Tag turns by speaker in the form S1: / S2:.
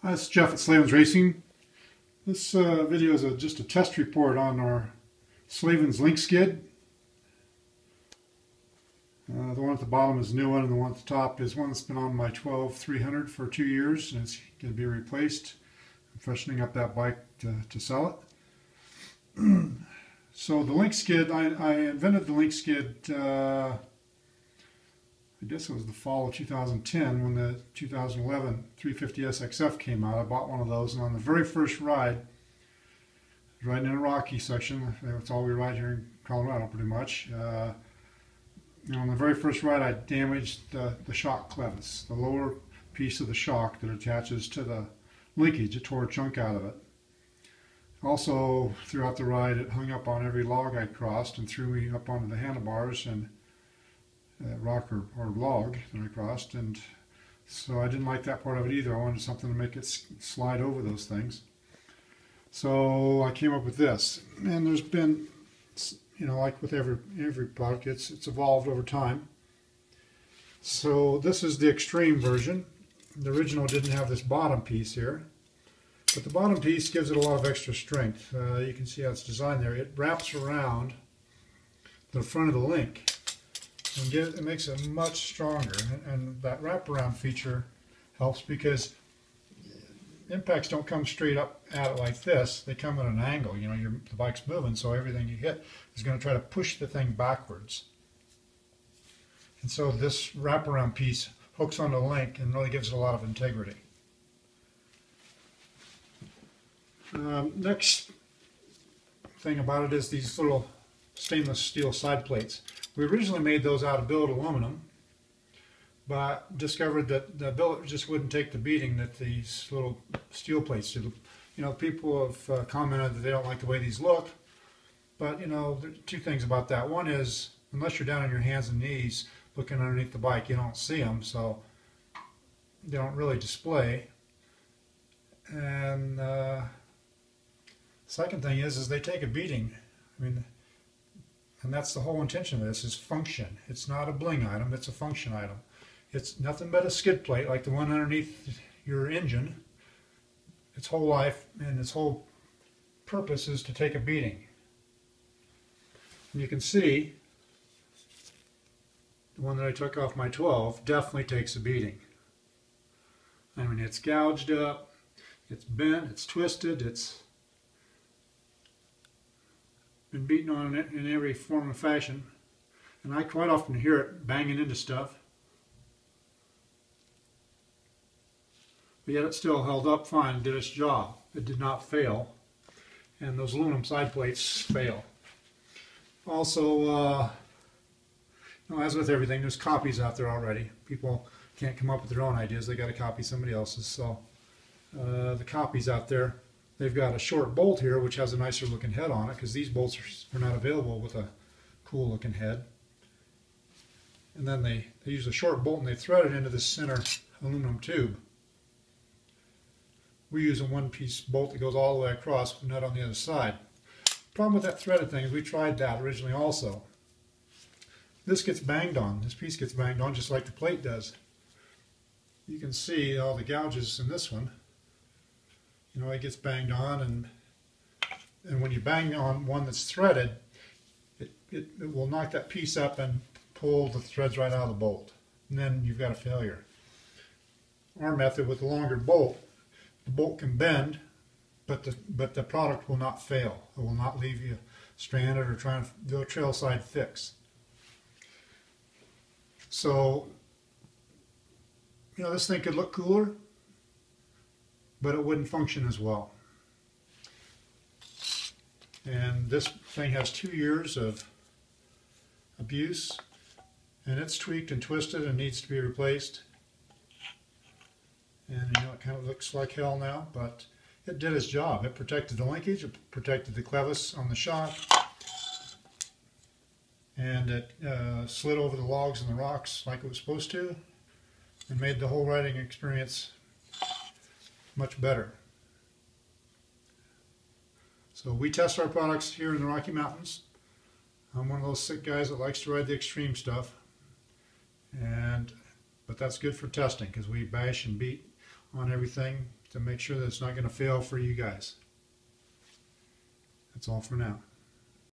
S1: Hi, this is Jeff at Slavens Racing. This video is just a test report on our Slavens link skid. The one at the bottom is a new one, and the one at the top is one that's been on my 12-300 for 2 years, and it's going to be replaced. I'm freshening up that bike to sell it. So the link skid, I invented the link skid, I guess it was the fall of 2010 when the 2011 350 SXF came out. I bought one of those, and on the very first ride, riding in a rocky section, that's all we ride here in Colorado pretty much. On the very first ride, I damaged the shock clevis, the lower piece of the shock that attaches to the linkage. It tore a chunk out of it. Also, throughout the ride, it hung up on every log I crossed and threw me up onto the handlebars and rock or log that I crossed, and so I didn't like that part of it either. I wanted something to make it slide over those things. So I came up with this, and there's been, like with every product, it's evolved over time. So this is the extreme version. The original didn't have this bottom piece here, but the bottom piece gives it a lot of extra strength. You can see how it's designed there. It wraps around the front of the link and it makes it much stronger, and that wraparound feature helps because impacts don't come straight up at it like this. They come at an angle. The bike's moving, so everything you hit is going to try to push the thing backwards. And so this wraparound piece hooks onto the link and really gives it a lot of integrity. Next thing about it is these little stainless steel side plates. We originally made those out of billet aluminum, but discovered that the billet just wouldn't take the beating that these little steel plates do. People have commented that they don't like the way these look, but there are two things about that. One is, unless you're down on your hands and knees looking underneath the bike, you don't see them, so they don't really display. And second thing is they take a beating. And that's the whole intention of this, is function. It's not a bling item, it's a function item. It's nothing but a skid plate like the one underneath your engine. Its whole life and its whole purpose is to take a beating. And you can see the one that I took off my 12 definitely takes a beating. It's gouged up, it's bent, it's twisted, it's been beaten on it in every form and fashion, and I quite often hear it banging into stuff, but yet it still held up fine and did its job. It did not fail, and those aluminum side plates fail. Also, as with everything, there's copies out there already. People can't come up with their own ideas, they got to copy somebody else's. So the copies out there, they've got a short bolt here which has a nicer looking head on it, because these bolts are not available with a cool looking head. And then they use a short bolt and they thread it into this center aluminum tube. We use a one-piece bolt that goes all the way across with a nut on the other side. Problem with that threaded thing is we tried that originally also. This gets banged on. This piece gets banged on just like the plate does. You can see all the gouges in this one. It gets banged on, and when you bang on one that's threaded, it will knock that piece up and pull the threads right out of the bolt, and then you've got a failure. Our method with the longer bolt, the bolt can bend, but the product will not fail. It will not leave you stranded or trying to do a trail side fix. So, this thing could look cooler, but it wouldn't function as well. And this thing has 2 years of abuse, and it's tweaked and twisted and needs to be replaced. And it kind of looks like hell now, but it did its job. It protected the linkage, it protected the clevis on the shock, and it slid over the logs and the rocks like it was supposed to, and made the whole riding experience much better. So we test our products here in the Rocky Mountains. I'm one of those sick guys that likes to ride the extreme stuff, but that's good for testing because we bash and beat on everything to make sure that it's not going to fail for you guys. That's all for now.